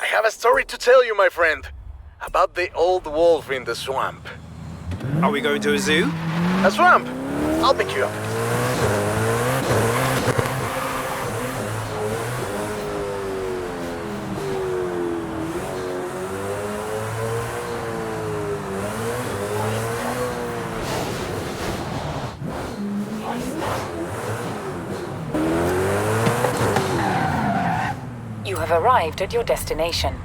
I have a story to tell you, my friend. About the old wolf in the swamp. Are we going to a zoo? A swamp! I'll pick you up. You have arrived at your destination.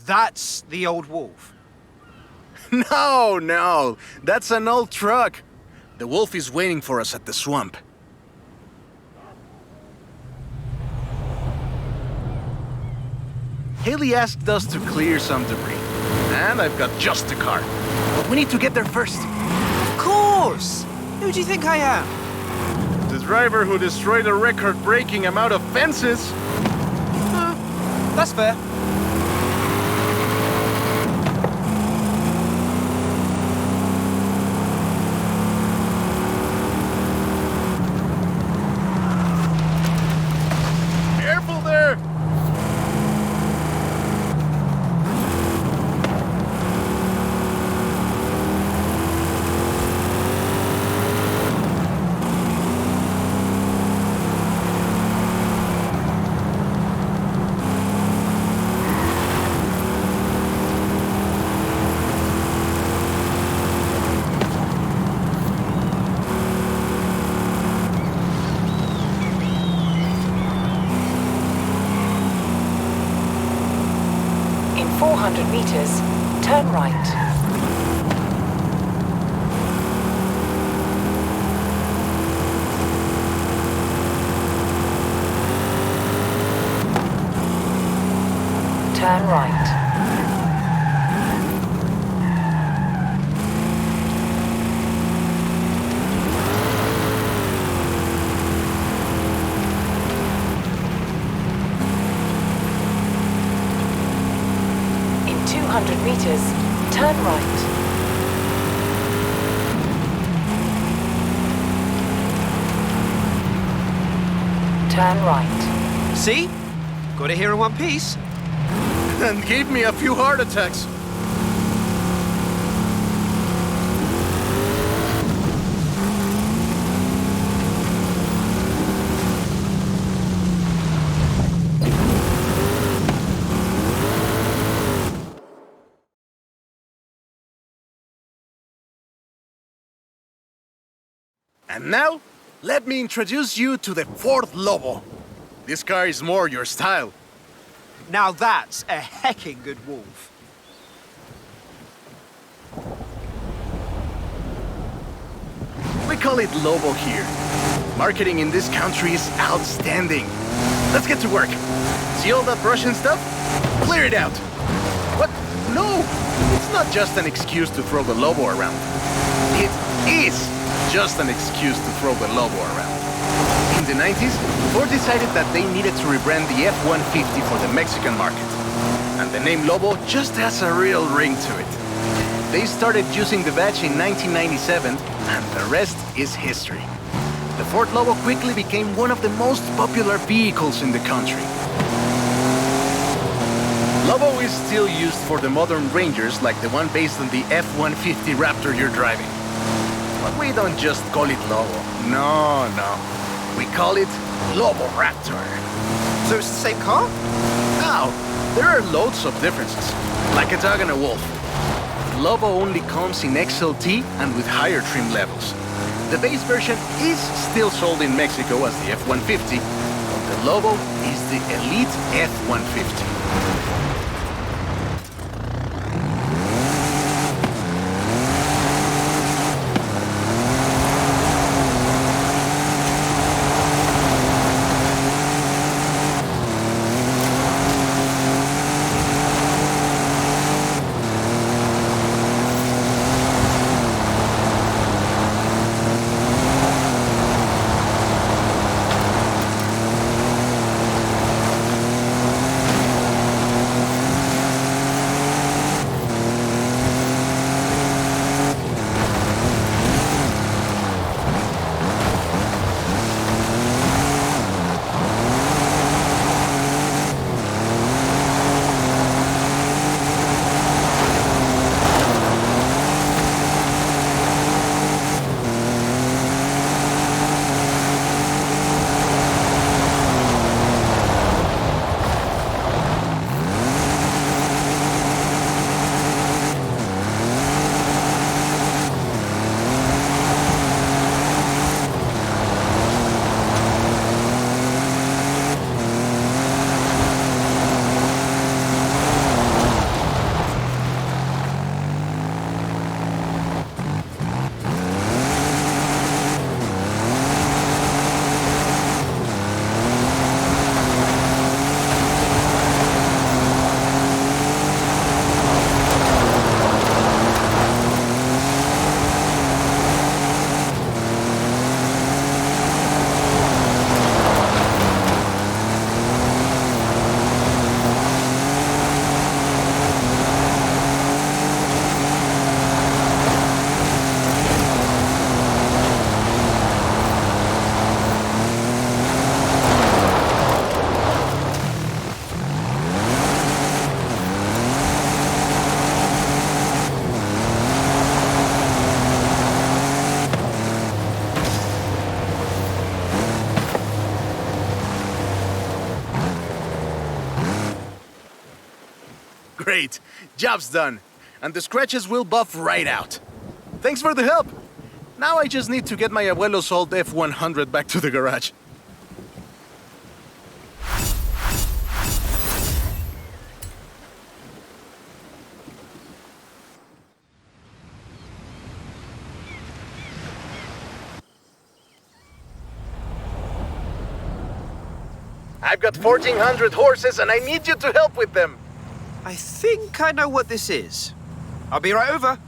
That's the old wolf. No, that's an old truck. The wolf is waiting for us at the swamp. Haley asked us to clear some debris, and I've got just the car. But we need to get there first. Of course! Who do you think I am? The driver who destroyed a record-breaking amount of fences. That's fair. Careful there! In 400 meters, turn right. Turn right. In 200 meters, turn right. Turn right. See? Got it here in one piece. And gave me a few heart attacks. And now, let me introduce you to the Ford Lobo. This car is more your style. Now that's a hecking good wolf. We call it Lobo here. Marketing in this country is outstanding. Let's get to work. See all that brush and stuff? Clear it out. What? No! It's not just an excuse to throw the Lobo around. It is just an excuse to throw the Lobo around. In the 90s, Ford decided that they needed to rebrand the F-150 for the Mexican market. And the name Lobo just has a real ring to it. They started using the badge in 1997, and the rest is history. The Ford Lobo quickly became one of the most popular vehicles in the country. Lobo is still used for the modern Rangers like the one based on the F-150 Raptor you're driving. But we don't just call it Lobo. No. We call it Lobo Raptor. So it's the same car? Now, there are loads of differences, like a dog and a wolf. Lobo only comes in XLT and with higher trim levels. The base version is still sold in Mexico as the F-150, but the Lobo is the Elite F-150. Great. Job's done. And the scratches will buff right out. Thanks for the help. Now I just need to get my abuelo's old F100 back to the garage. I've got 1,400 horses and I need you to help with them. I think I know what this is. I'll be right over.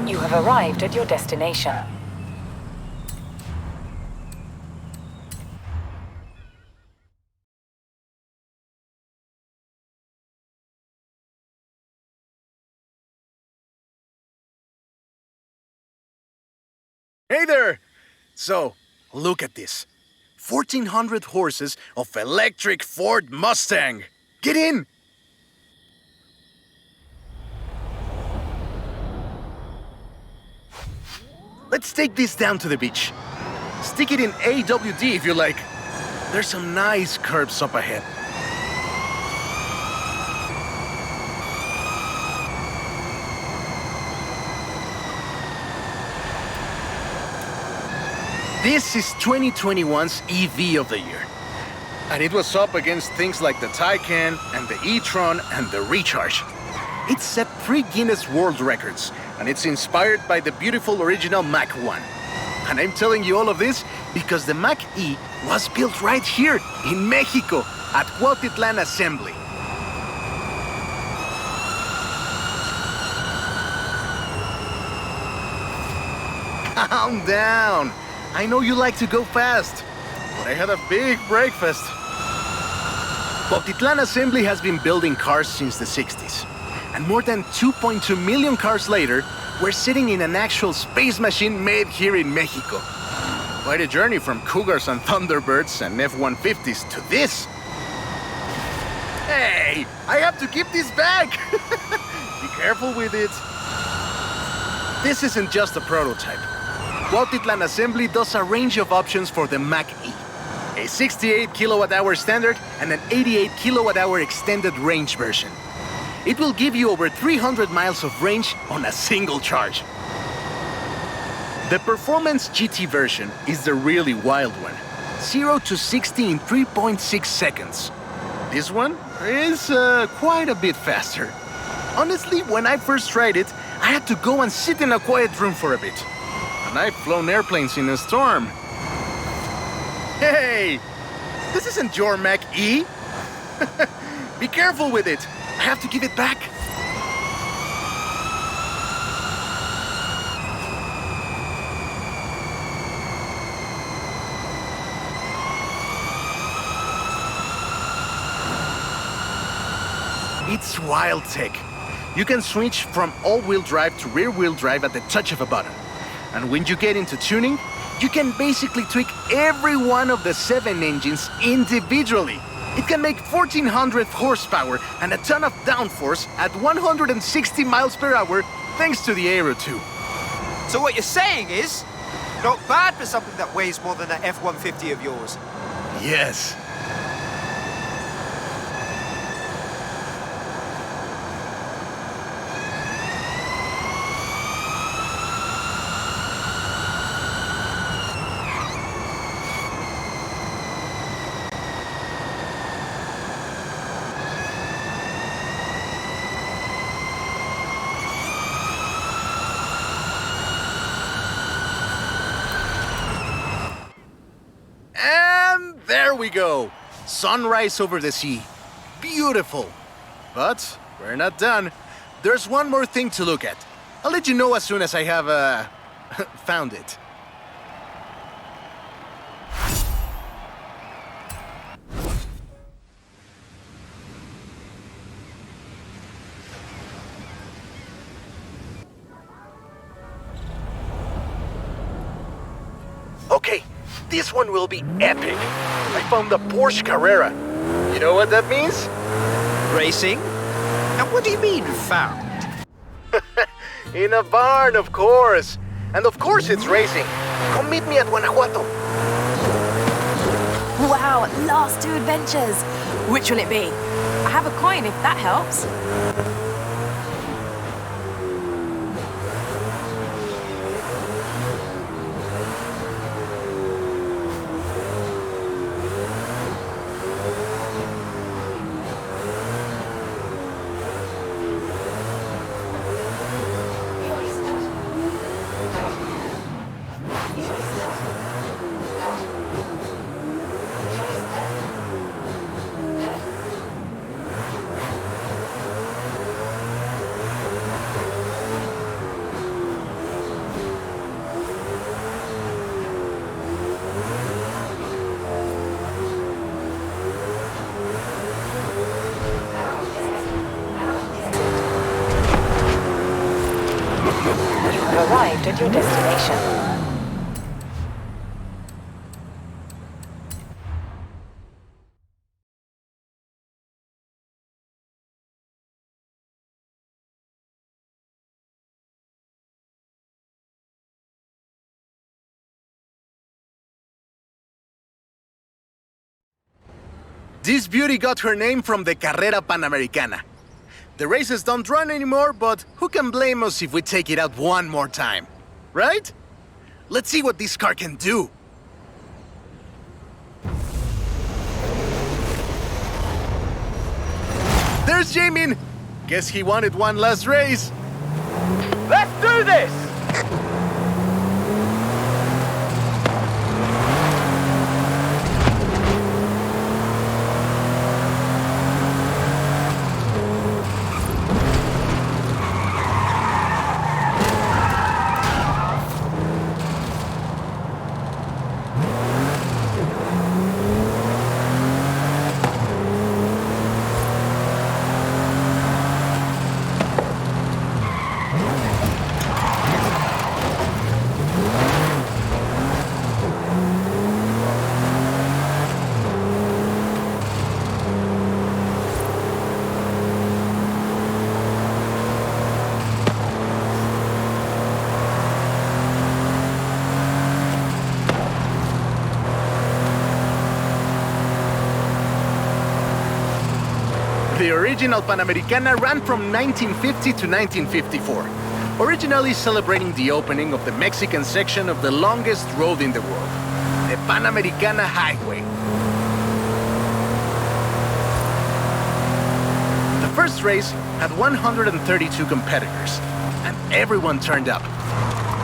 You have arrived at your destination. Hey there! So, look at this. 1,400 horses of electric Ford Mustang. Get in! Let's take this down to the beach. Stick it in AWD if you like. There's some nice curves up ahead. This is 2021's EV of the year. And it was up against things like the Taycan and the e-tron and the Recharge. It set 3 Guinness World Records, and it's inspired by the beautiful original Mach 1. And I'm telling you all of this because the Mach E was built right here in Mexico at Cuautitlán Assembly. Calm down. I know you like to go fast, but I had a big breakfast. Cuautitlán Assembly has been building cars since the 60s. And more than 2.2 million cars later, we're sitting in an actual space machine made here in Mexico. Quite a journey from Cougars and Thunderbirds and F-150s to this. Hey, I have to keep this back. Be careful with it. This isn't just a prototype. Cuautitlán Assembly does a range of options for the Mach E. A 68 kilowatt-hour standard and an 88 kilowatt-hour extended range version. It will give you over 300 miles of range on a single charge. The Performance GT version is the really wild one. 0 to 60 in 3.6 seconds. This one is quite a bit faster. Honestly, when I first tried it, I had to go and sit in a quiet room for a bit. And I've flown airplanes in a storm. Hey! This isn't your Mach E! Be careful with it! I have to give it back. It's wild tech. You can switch from all-wheel drive to rear-wheel drive at the touch of a button. And when you get into tuning, you can basically tweak every one of the 7 engines individually. It can make 1,400 horsepower and a ton of downforce at 160 miles per hour thanks to the Aero 2. So what you're saying is, not bad for something that weighs more than that F-150 of yours. Yes. And there we go. Sunrise over the sea. beautiful. But we're not done. There's one more thing to look at. I'll let you know as soon as I have, found it. Okay, this one will be epic. I found the Porsche Carrera. You know what that means? Racing? And what do you mean, found? In a barn, of course. And of course it's racing. Come meet me at Guanajuato. Wow, last 2 adventures. Which will it be? I have a coin if that helps. Arrived at your destination. This beauty got her name from the Carrera Panamericana. The races don't run anymore, but who can blame us if we take it out one more time? Right? Let's see what this car can do. There's Jamin! Guess he wanted one last race. Let's do this! The original Panamericana ran from 1950 to 1954, originally celebrating the opening of the Mexican section of the longest road in the world, the Panamericana Highway. The first race had 132 competitors, and everyone turned up.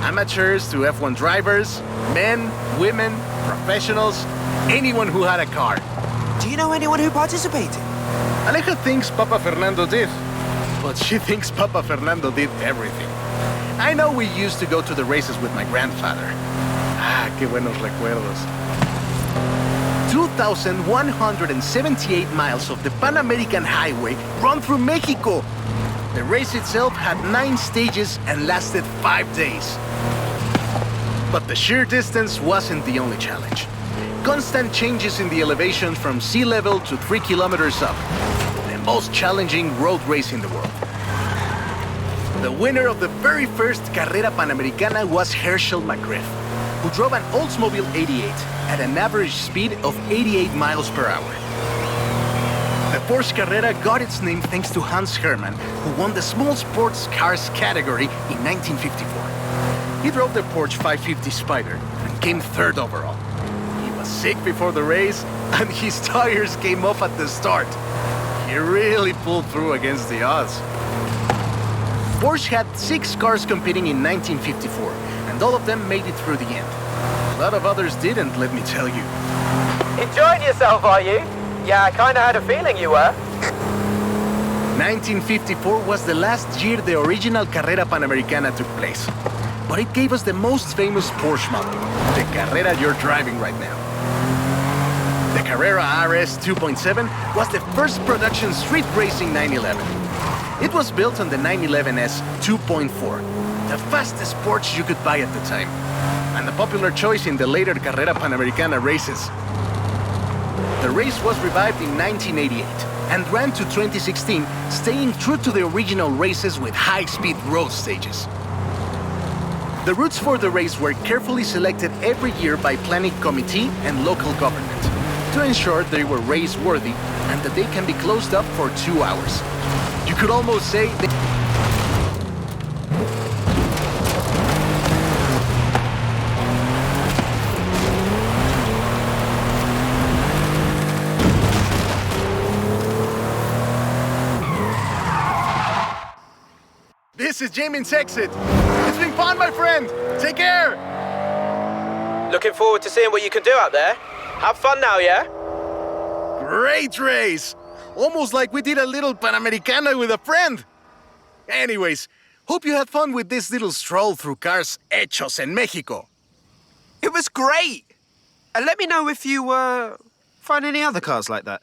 Amateurs to F1 drivers, men, women, professionals, anyone who had a car. Do you know anyone who participated? Aleja thinks Papa Fernando did, but she thinks Papa Fernando did everything. I know we used to go to the races with my grandfather. Ah, qué buenos recuerdos. 2,178 miles of the Pan American Highway run through Mexico. The race itself had 9 stages and lasted 5 days. But the sheer distance wasn't the only challenge. Constant changes in the elevation from sea level to 3 kilometers up. The most challenging road race in the world. The winner of the very first Carrera Panamericana was Herschel McGriff, who drove an Oldsmobile 88 at an average speed of 88 miles per hour. The Porsche Carrera got its name thanks to Hans Hermann, who won the small sports cars category in 1954. He drove the Porsche 550 Spider and came 3rd overall. He was sick before the race, and his tires came off at the start. He really pulled through against the odds. Porsche had 6 cars competing in 1954, and all of them made it through the end. A lot of others didn't, let me tell you. Enjoying yourself, are you? Yeah, I kinda had a feeling you were. 1954 was the last year the original Carrera Panamericana took place. But it gave us the most famous Porsche model, the Carrera you're driving right now. The Carrera RS 2.7 was the first production street racing 911. It was built on the 911S 2.4, the fastest Porsche you could buy at the time, and a popular choice in the later Carrera Panamericana races. The race was revived in 1988 and ran to 2016, staying true to the original races with high-speed road stages. The routes for the race were carefully selected every year by planning committee and local government to ensure they were race-worthy and that they can be closed up for 2 hours. You could almost say This is Jamin's exit. It's been fun, my friend. Take care. Looking forward to seeing what you can do out there. Have fun now, yeah? Great race. Almost like we did a little Panamericana with a friend. Anyways, hope you had fun with this little stroll through cars hechos en Mexico. It was great! And let me know if you, find any other cars like that.